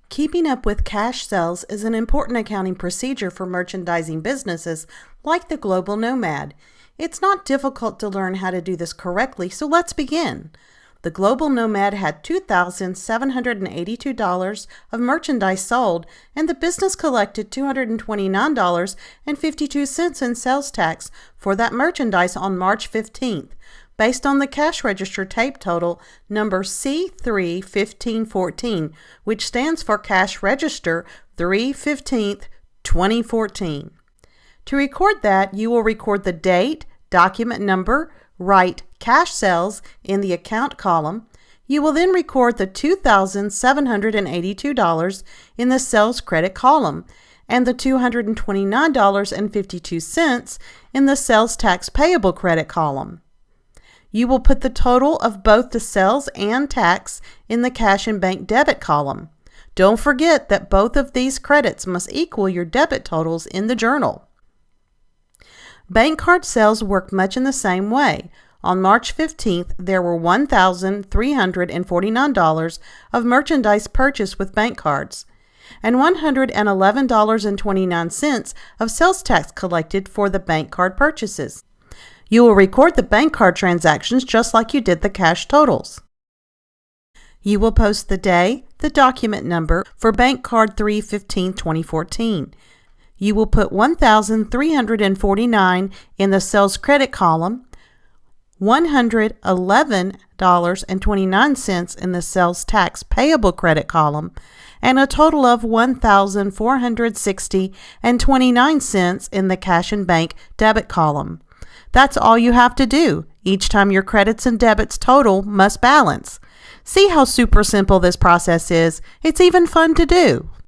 Keeping up with cash sales is an important accounting procedure for merchandising businesses like the Global Nomad. It's not difficult to learn how to do this correctly, so let's begin. The Global Nomad had $2,782 of merchandise sold, and the business collected $229.52 in sales tax for that merchandise on March 15th, based on the cash register tape total number C3-1514, which stands for Cash Register 3/15/2014. To record that, you will record the date, document number, write Cash Sales in the Account column. You will then record the $2,782 in the Sales Credit column and the $229.52 in the Sales Tax Payable Credit column. You will put the total of both the sales and tax in the Cash and Bank Debit column. Don't forget that both of these credits must equal your debit totals in the journal. Bank card sales work much in the same way. On March 15th, there were $1,349 of merchandise purchased with bank cards and $111.29 of sales tax collected for the bank card purchases. You will record the bank card transactions just like you did the cash totals. You will post the day, the document number for bank card 3/15/2014. You will put $1,349 in the sales credit column, $111.29 in the sales tax payable credit column, and a total of $1,460.29 in the cash and bank debit column. That's all you have to do. Each time your credits and debits total must balance. See how super simple this process is? It's even fun to do.